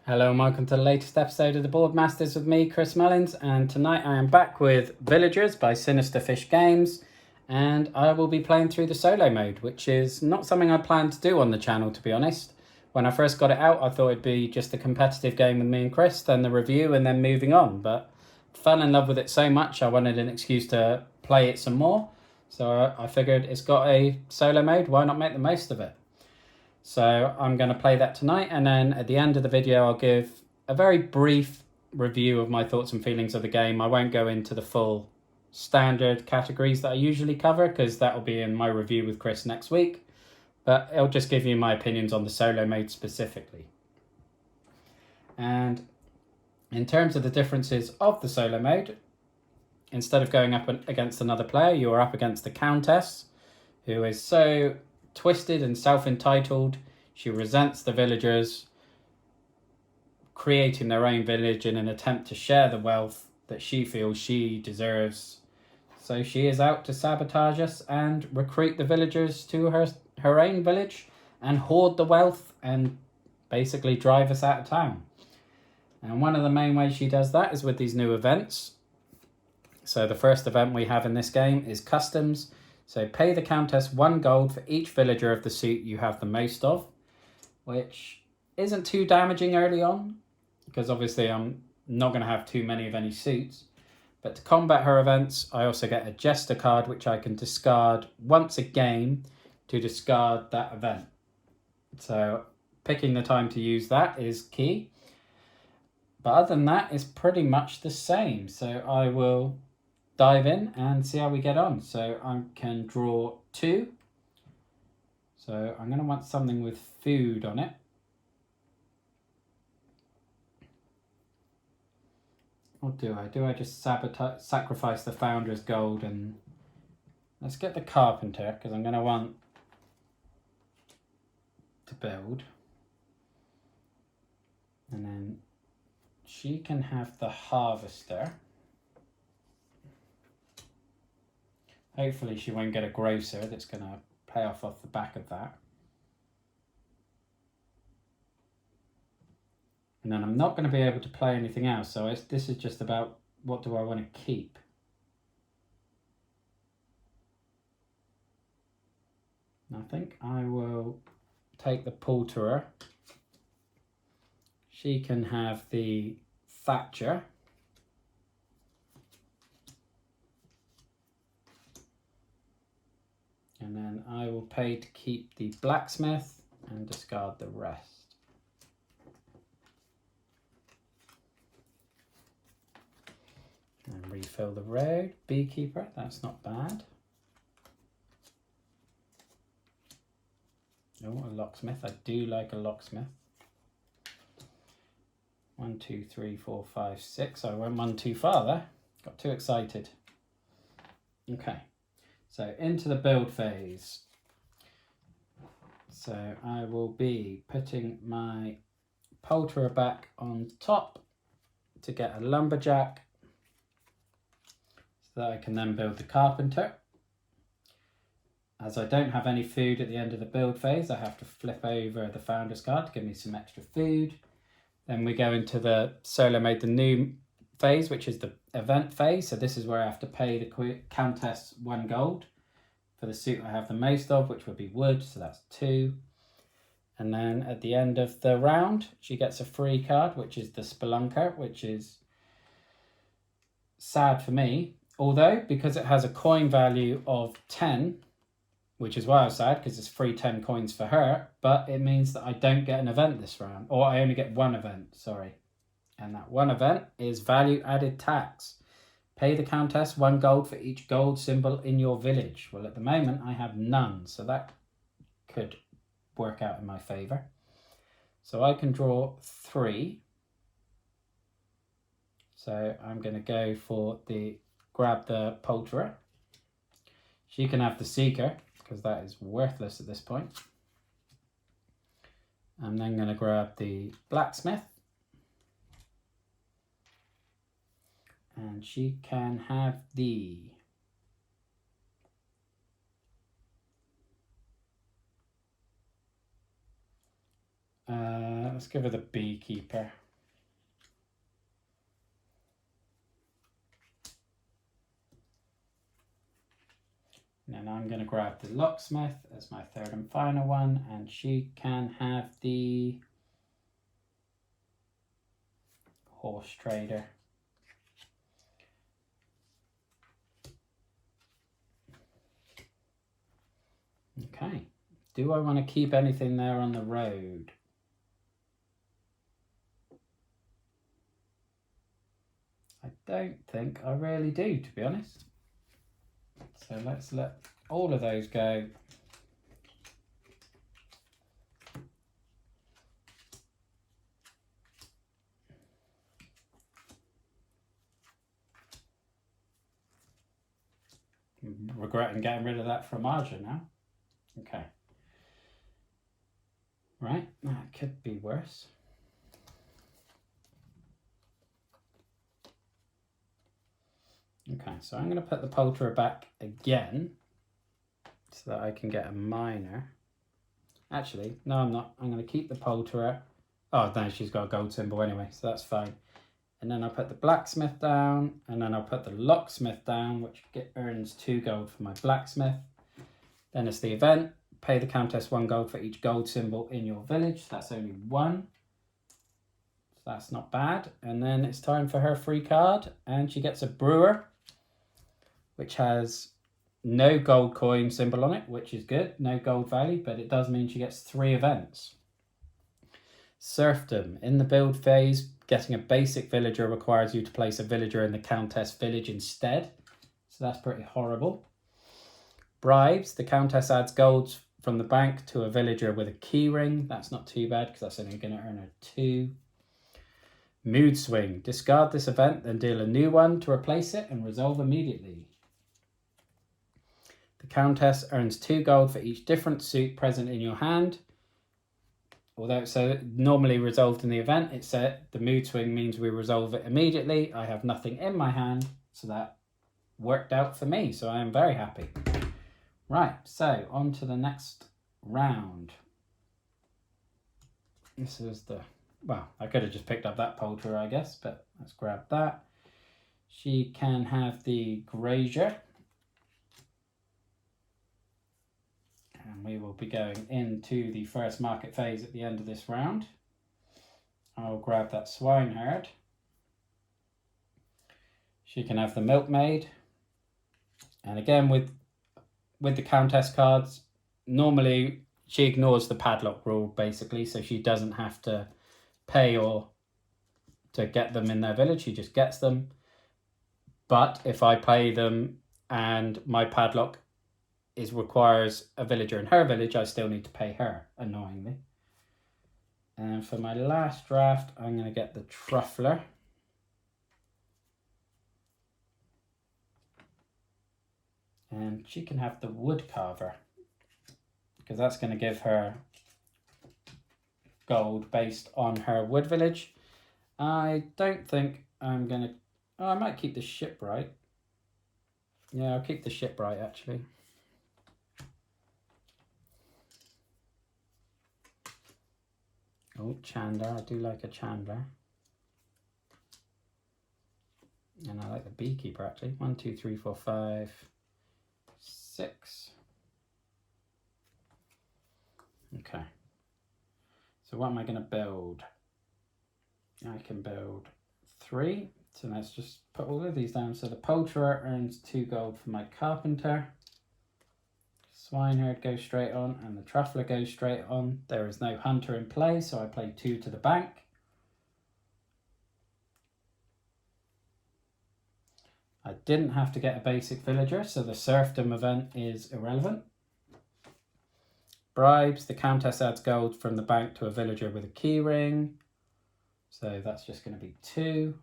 Hello and welcome to the latest episode of the Boardmasters with me, Chris Mullins, and tonight I am back with Villagers by Sinister Fish Games, and I will be playing through the solo mode, which is not something I planned to do on the channel, to be honest. When I first got it out, I thought it'd be just a competitive game with me and Chris, then the review, and then moving on, but fell in love with it so much I wanted an excuse to play it some more, so I figured it's got a solo mode, why not make the most of it? So I'm going to play that tonight, and then at the end of the video I'll give a very brief review of my thoughts and feelings of the game. I won't go into the full standard categories that I usually cover because that will be in my review with Chris next week, but it'll just give you my opinions on the solo mode specifically. And in terms of the differences of the solo mode, instead of going up against another player, you are up against the Countess, who is so twisted and self-entitled. She resents the villagers creating their own village in an attempt to share the wealth that she feels she deserves. So she is out to sabotage us and recruit the villagers to her own village and hoard the wealth and basically drive us out of town. And one of the main ways she does that is with these new events. So the first event we have in this game is customs. So pay the Countess 1 gold for each villager of the suit you have the most of, which isn't too damaging early on, because obviously I'm not going to have too many of any suits. But to combat her events, I also get a Jester card, which I can discard once a game to discard that event. So picking the time to use that is key. But other than that, it's pretty much the same. So I will dive in and see how we get on. So I can draw 2. So I'm going to want something with food on it. What do I do? I just sacrifice the Founder's gold, and let's get the Carpenter because I'm going to want to build. And then she can have the Harvester. Hopefully she won't get a grocer that's going to pay off the back of that. And then I'm not going to be able to play anything else, so this is just about what do I want to keep. And I think I will take the Poulterer. She can have the Thatcher. And then I will pay to keep the Blacksmith and discard the rest. And refill the road. Beekeeper, that's not bad. Oh, a locksmith. I do like a locksmith. 1, 2, 3, 4, 5, 6. I went one too far there. Got too excited. Okay. So into the build phase. So I will be putting my Poulterer back on top to get a Lumberjack so that I can then build the Carpenter. As I don't have any food at the end of the build phase, I have to flip over the Founder's card to give me some extra food. Then we go into the solo mode, the new phase, which is the event phase. So this is where I have to pay the Countess 1 gold for the suit I have the most of, which would be wood, so that's 2. And then at the end of the round, she gets a free card, which is the Spelunker, which is sad for me. Although, because it has a coin value of 10, which is why I was sad, because it's free 10 coins for her, but it means that I don't get an event this round, or I only get 1 event, sorry. And that 1 event is value added tax. Pay the Countess 1 gold for each gold symbol in your village. Well, at the moment, I have none, so that could work out in my favour. So I can draw 3. So I'm going to go for grab the Poulterer. She can have the Seeker, because that is worthless at this point. I'm then going to grab the Blacksmith. And she can have the Let's give her the beekeeper. And then I'm going to grab the locksmith as my third and final one, and she can have the horse trader. Okay, do I want to keep anything there on the road? I don't think I really do, to be honest. So let's let all of those go. Regretting getting rid of that fromager now. Okay. Right, that could be worse. Okay, so I'm going to put the poulterer back again so that I can get a minor. Actually, no, I'm not. I'm going to keep the poulterer. Oh, no, she's got a gold symbol anyway, so that's fine. And then I'll put the blacksmith down, and then I'll put the locksmith down, which earns 2 gold for my blacksmith. Then it's the event. Pay the countess 1 gold for each gold symbol in your village. That's only 1. So that's not bad. And then it's time for her free card, and she gets a brewer, which has no gold coin symbol on it, which is good. No gold value, but it does mean she gets 3 events. Serfdom. In the build phase, getting a basic villager requires you to place a villager in the countess village instead. So that's pretty horrible. Bribes. The countess adds gold from the bank to a villager with a key ring. That's not too bad because that's only going to earn her 2. Mood swing. Discard this event, then deal a new one to replace it and resolve immediately. The countess earns 2 gold for each different suit present in your hand. Although it's normally resolved in the event, it's the mood swing means we resolve it immediately. I have nothing in my hand, so that worked out for me. So I am very happy. Right, so on to the next round. This is the, well, I could have just picked up that poulterer, I guess, but let's grab that. She can have the grazier. And we will be going into the first market phase at the end of this round. I'll grab that swineherd. She can have the milkmaid. And again, with the countess cards, normally she ignores the padlock rule, basically, so she doesn't have to pay or to get them in their village. She just gets them. But if I pay them and my padlock requires a villager in her village, I still need to pay her, annoyingly. And for my last draft, I'm going to get the truffler. And she can have the wood carver, because that's going to give her gold based on her wood village. I don't think I'm going to... Oh, I might keep the shipwright. Yeah, I'll keep the shipwright, actually. Oh, Chandler. I do like a Chandler. And I like the beekeeper, actually. 1, 2, 3, 4, 5, 6. Okay. So what am I going to build? I can build 3. So let's just put all of these down. So the poulterer earns 2 gold for my carpenter. Swineherd goes straight on, and the truffler goes straight on. There is no hunter in play, so I play 2 to the bank. I didn't have to get a basic villager, so the serfdom event is irrelevant. Bribes. The countess adds gold from the bank to a villager with a key ring. So that's just going to be 2.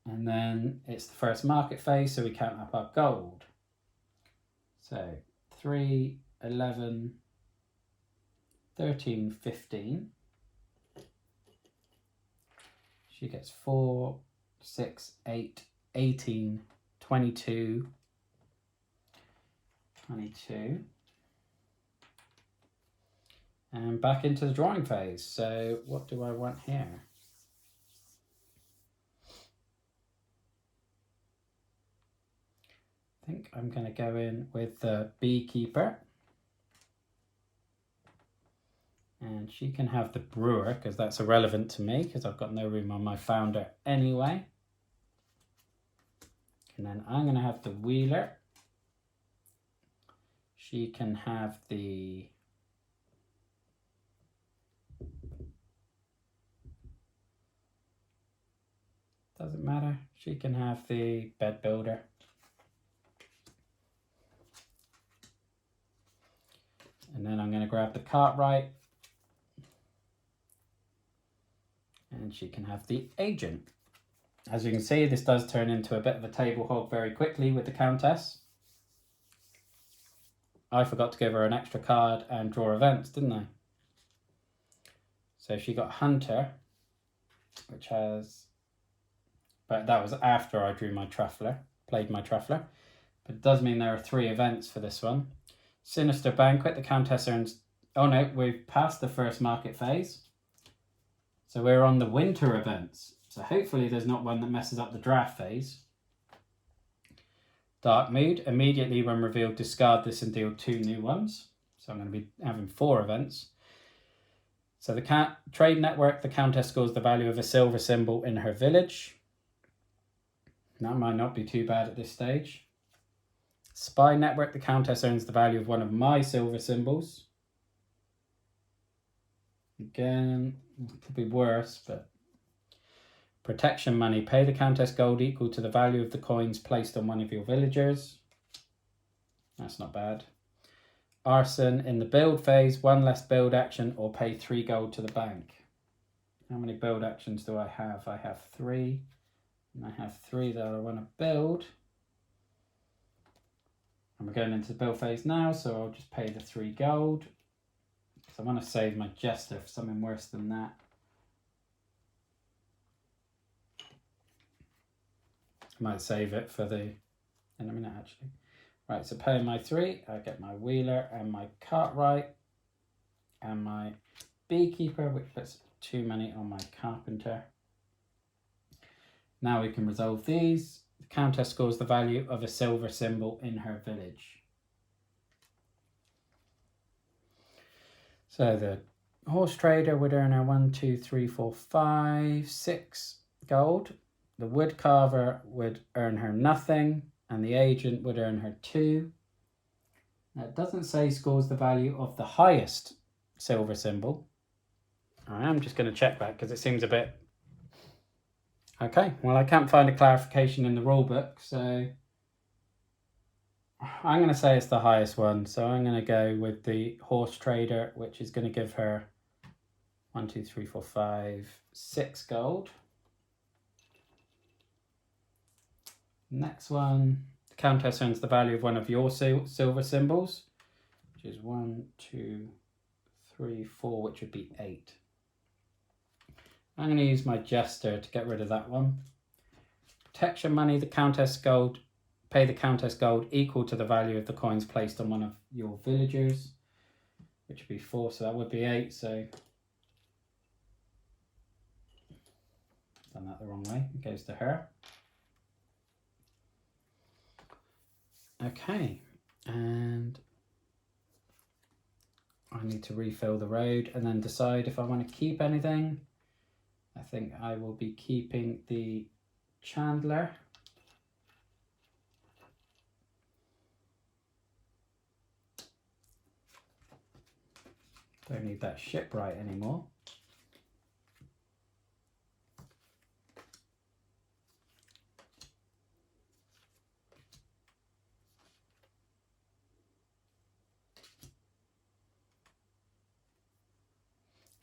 And then it's the first market phase, so we count up our gold. So 3, 11, 13, 15. She gets 4, 6, 8, 18, 22, 22. And back into the drawing phase. So what do I want here? I think I'm going to go in with the beekeeper. And she can have the brewer because that's irrelevant to me because I've got no room on my founder anyway. And then I'm going to have the wheeler. She can have the doesn't matter. She can have the bed builder. And then I'm going to grab the Cartwright. And she can have the agent. As you can see, this does turn into a bit of a table hog very quickly with the Countess. I forgot to give her an extra card and draw events, didn't I? So she got Hunter, which has... But that was after I drew my Truffler, played my Truffler. But it does mean there are 3 events for this one. Sinister Banquet, the Countess earns... Oh no, we've passed the first market phase. So we're on the winter events. So hopefully there's not one that messes up the draft phase. Dark Mood, immediately when revealed, discard this and deal 2 new ones. So I'm going to be having 4 events. So the Trade Network, the Countess scores the value of a silver symbol in her village. That might not be too bad at this stage. Spy Network, the Countess earns the value of one of my silver symbols. Again, it could be worse, but... Protection Money, pay the Countess gold equal to the value of the coins placed on one of your villagers. That's not bad. Arson, in the build phase, 1 less build action or pay 3 gold to the bank. How many build actions do I have? I have 3. And I have 3 that I want to build. And we're going into the build phase now, so I'll just pay the 3 gold. Because I want to save my Jester for something worse than that. I might save it for in a minute actually. Right, so paying my 3, I get my Wheeler and my Cartwright and my Beekeeper, which puts 2 money on my Carpenter. Now we can resolve these. The Countess scores the value of a silver symbol in her village. So the Horse Trader would earn her 1, 2, 3, 4, 5, 6 gold. The Wood Carver would earn her nothing, and the Agent would earn her 2. Now it doesn't say scores the value of the highest silver symbol. I am just going to check that because it seems a bit... Okay, well I can't find a clarification in the rulebook, so I'm going to say it's the highest one. So I'm going to go with the Horse Trader, which is going to give her 1, 2, 3, 4, 5, 6 gold. Next one, the Countess earns the value of one of your silver symbols, which is 1, 2, 3, 4, which would be 8. I'm going to use my Jester to get rid of that one. Protection Money, the Countess gold, pay the Countess gold equal to the value of the coins placed on one of your villagers, which would be 4, so that would be 8, so done that the wrong way, it goes to her. Okay, and I need to refill the road and then decide if I want to keep anything. I think I will be keeping the Chandler. Don't need that Shipwright anymore.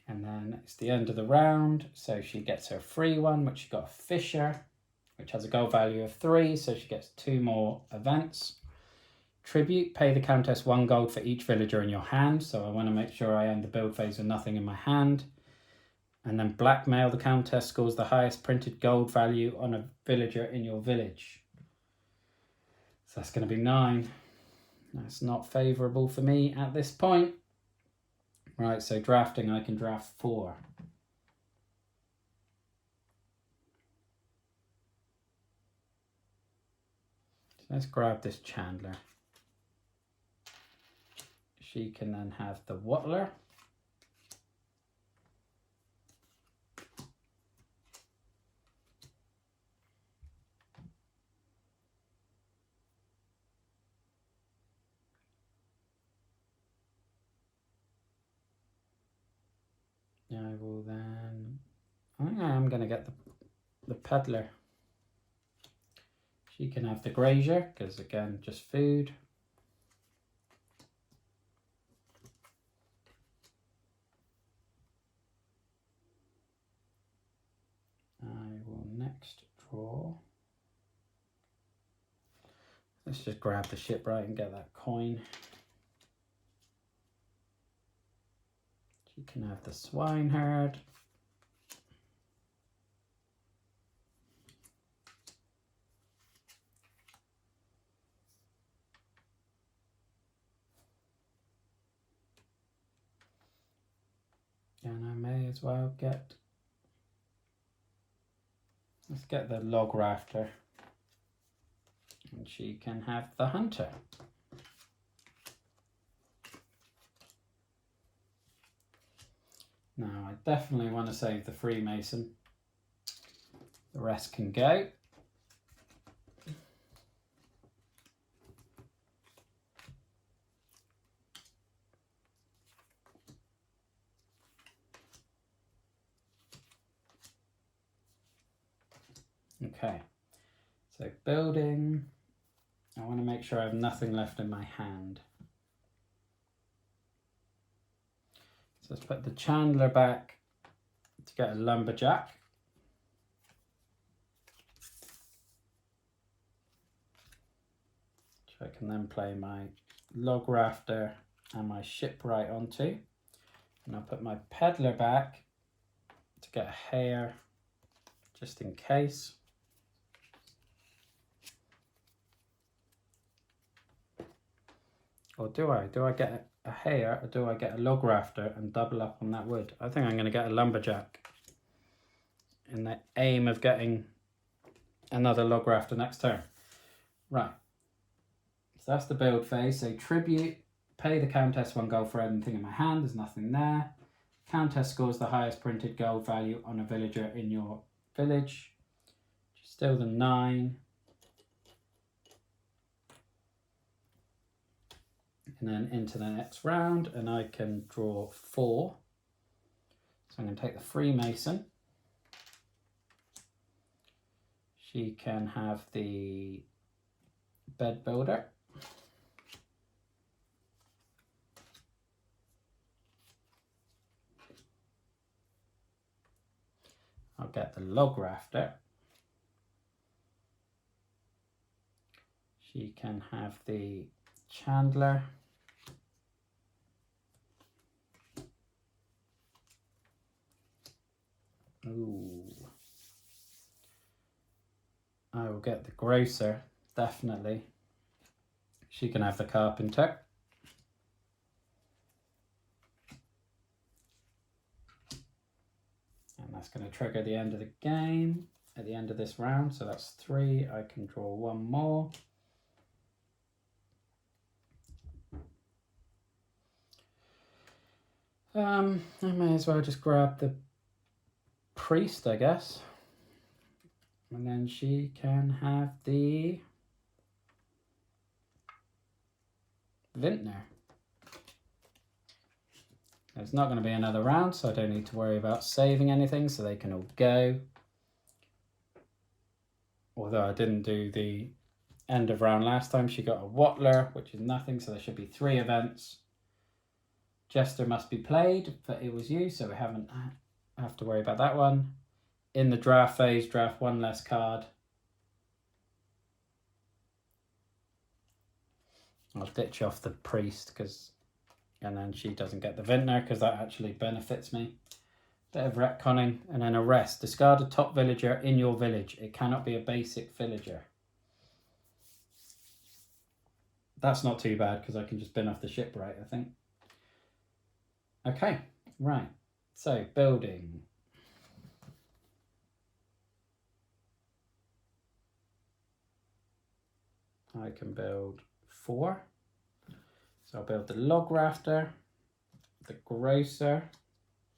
And then it's the end of the round, so she gets her free one, which she got a Fisher, which has a gold value of 3, so she gets 2 more events. Tribute, pay the Countess 1 gold for each villager in your hand, so I want to make sure I end the build phase with nothing in my hand. And then Blackmail, the Countess scores the highest printed gold value on a villager in your village. So that's going to be 9. That's not favourable for me at this point. Right, so drafting, I can draft 4. So let's grab this Chandler. She can then have the Watler. I will then, I think I am going to get the Peddler. She can have the Grazier, because again, just food. I will next draw. Let's just grab the Shipwright and get that coin. She can have the Swineherd. And I may as well get, let's get the Log Rafter. And she can have the Hunter. Now I definitely want to save the Freemason. The rest can go. Okay, so building, I want to make sure I have nothing left in my hand. So let's put the Chandler back to get a Lumberjack. Which I can then play my Log Rafter and my Shipwright onto. And I'll put my Peddler back to get a Hare just in case. Or do I? Do I get a Hare or do I get a Log Rafter and double up on that wood? I think I'm going to get a Lumberjack in the aim of getting another Log Rafter next turn. Right. So that's the build phase. So tribute, pay the Countess 1 gold for anything in my hand. There's nothing there. Countess scores the highest printed gold value on a villager in your village. Still the 9. And then into the next round, and I can draw 4. So I'm going to take the Freemason. She can have the Bed Builder. I'll get the Log Rafter. She can have the Chandler. Ooh. I will get the Grocer, definitely. She can have the Carpenter. And that's going to trigger the end of the game at the end of this round. So that's 3. I can draw 1 more. I may as well just grab the Priest, I guess. And then she can have the Vintner. There's not going to be another round, so I don't need to worry about saving anything, so they can all go. Although I didn't do the end of round last time, she got a Watler, which is nothing, so there should be 3 events. Jester must be played, but it was you, so we haven't have to worry about that one. In the draft phase, draft 1 less card. I'll ditch off the Priest, and then she doesn't get the Vintner, because that actually benefits me. Bit of retconning, and then a rest. Discard a top villager in your village. It cannot be a basic villager. That's not too bad, because I can just bin off the Shipwright, I think. Okay, right. So building. I can build 4. So I'll build the log rafter, the grocer,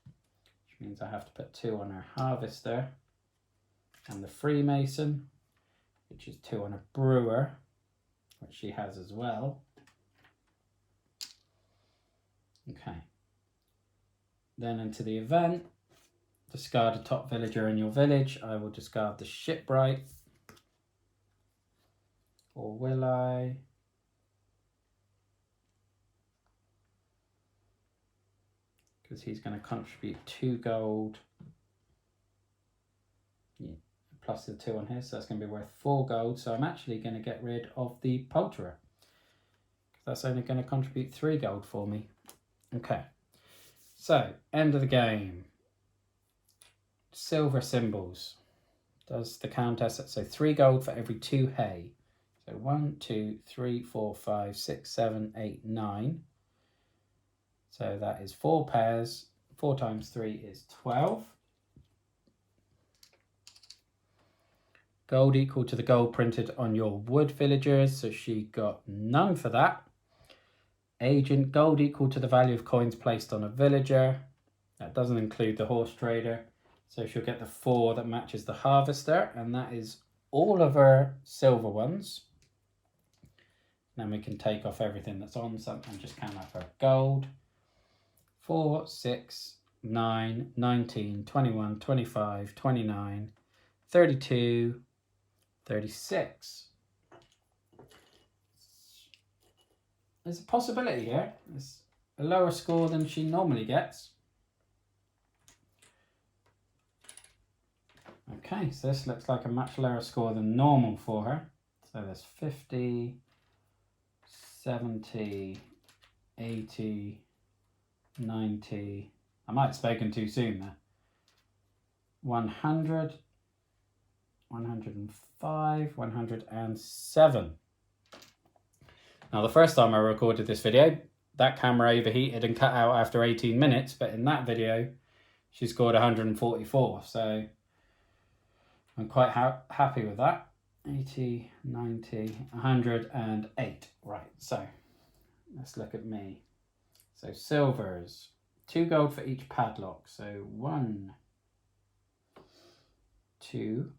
which means I have to put 2 on her harvester, and the freemason, which is 2 on a brewer, which she has as well. Okay. Then into the event, discard a top villager in your village. I will discard the shipwright. Or will I? Because he's going to contribute 2 gold. Yeah, plus the 2 on his, so that's going to be worth 4 gold. So I'm actually going to get rid of the poulterer. That's only going to contribute 3 gold for me. Okay. So, end of the game. Silver symbols. Does the contest, so 3 gold for every 2 hay. So 1, 2, 3, 4, 5, 6, 7, 8, 9. So that is 4 pairs. 4 times 3 is 12. Gold equal to the gold printed on your wood villagers. So she got none for that. Agent, gold equal to the value of coins placed on a villager. That doesn't include the horse trader. So she'll get the 4 that matches the harvester. And that is all of her silver ones. Then we can take off everything that's on something and just count up her gold. 4, 6, 9, 19, 21, 25, 29, 32, 36. There's a possibility here. It's a lower score than she normally gets. Okay, so this looks like a much lower score than normal for her. So there's 50, 70, 80, 90. I might have spoken too soon there. 100, 105, 107. Now, the first time I recorded this video, that camera overheated and cut out after 18 minutes, but in that video, she scored 144. So I'm quite happy with that. 80, 90, 108. Right, so let's look at me. So silvers, 2 gold for each padlock. So 1, 2,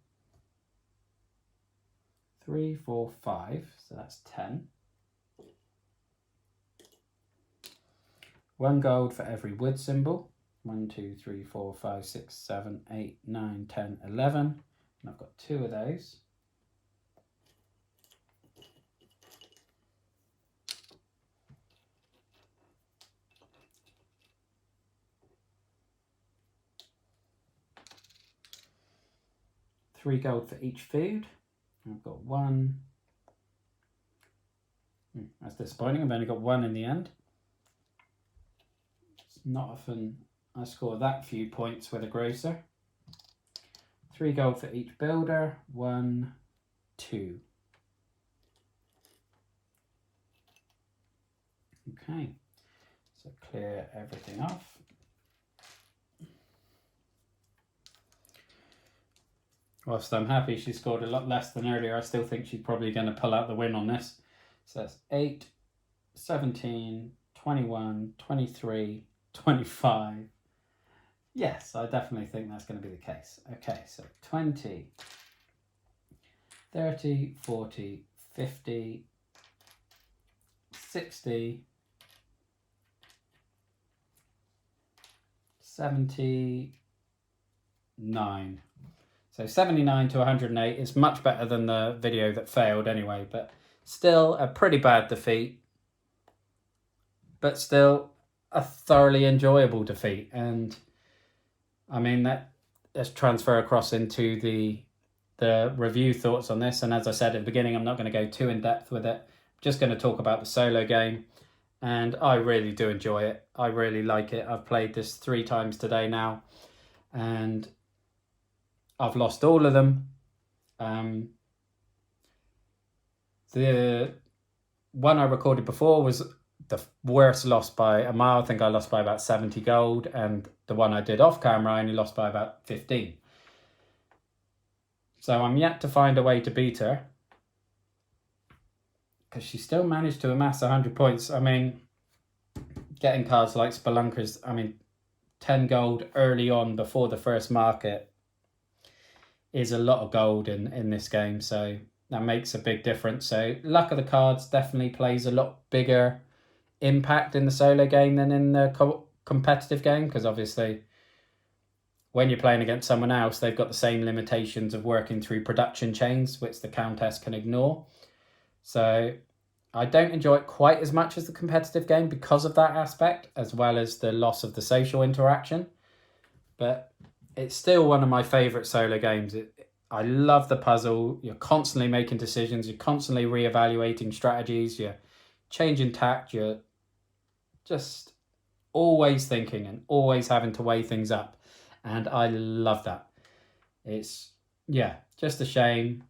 3, 4, 5. So that's 10. 1 gold for every wood symbol. 1, 2, 3, 4, 5, 6, 7, 8, 9, 10, 11. And I've got 2 of those. $3 gold for each food. I've got 1. That's disappointing. I've only got 1 in the end. It's not often I score that few points with a grocer. 3 gold for each builder. 1, 2. Okay, so clear everything off. Whilst I'm happy she scored a lot less than earlier, I still think she's probably going to pull out the win on this. So that's 8, 17, 21, 23, 25. Yes, I definitely think that's going to be the case. Okay, so 20, 30, 40, 50, 60, 79. So 79 to 108 is much better than the video that failed anyway, but still a pretty bad defeat, but still a thoroughly enjoyable defeat. And I mean, let's transfer across into the review thoughts on this. And as I said at the beginning, I'm not going to go too in depth with it. I'm just going to talk about the solo game. And I really do enjoy it. I really like it. I've played this 3 times today now, and I've lost all of them. The one I recorded before was the worst lost by a mile. I think I lost by about 70 gold, and the one I did off camera I only lost by about 15. So I'm yet to find a way to beat her, because she still managed to amass 100 points. I mean, getting cards like Spelunkers, 10 gold early on before the first market is a lot of gold in this game, so that makes a big difference. So luck of the cards definitely plays a lot bigger impact in the solo game than in the competitive game, because obviously when you're playing against someone else, they've got the same limitations of working through production chains, which the Countess can ignore. So I don't enjoy it quite as much as the competitive game because of that aspect, as well as the loss of the social interaction. But it's still one of my favourite solo games. I love the puzzle. You're constantly making decisions. You're constantly reevaluating strategies. You're changing tact. You're just always thinking and always having to weigh things up. And I love that. It's, just a shame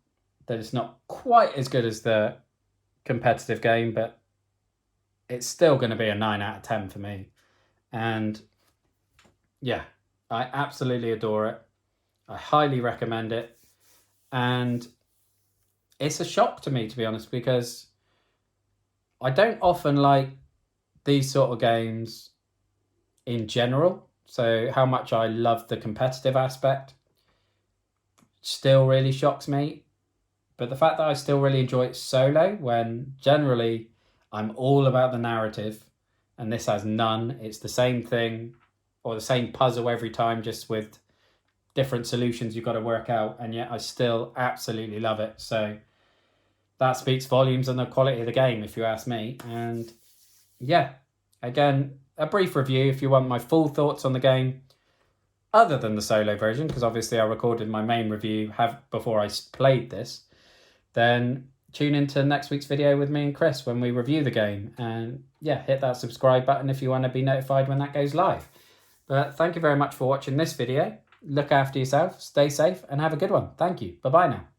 that it's not quite as good as the competitive game, but it's still going to be a 9 out of 10 for me. And I absolutely adore it. I highly recommend it. And it's a shock to me, to be honest, because I don't often like these sort of games in general. So how much I love the competitive aspect still really shocks me. But the fact that I still really enjoy it solo, when generally I'm all about the narrative, and this has none. It's the same thing or the same puzzle every time, just with different solutions you've got to work out, and yet I still absolutely love it. So that speaks volumes on the quality of the game, if you ask me. And again, a brief review if you want my full thoughts on the game, other than the solo version, because obviously I recorded my main review before I played this. Then tune into next week's video with me and Chris when we review the game. And hit that subscribe button if you want to be notified when that goes live. But thank you very much for watching this video. Look after yourself, stay safe, and have a good one. Thank you. Bye-bye now.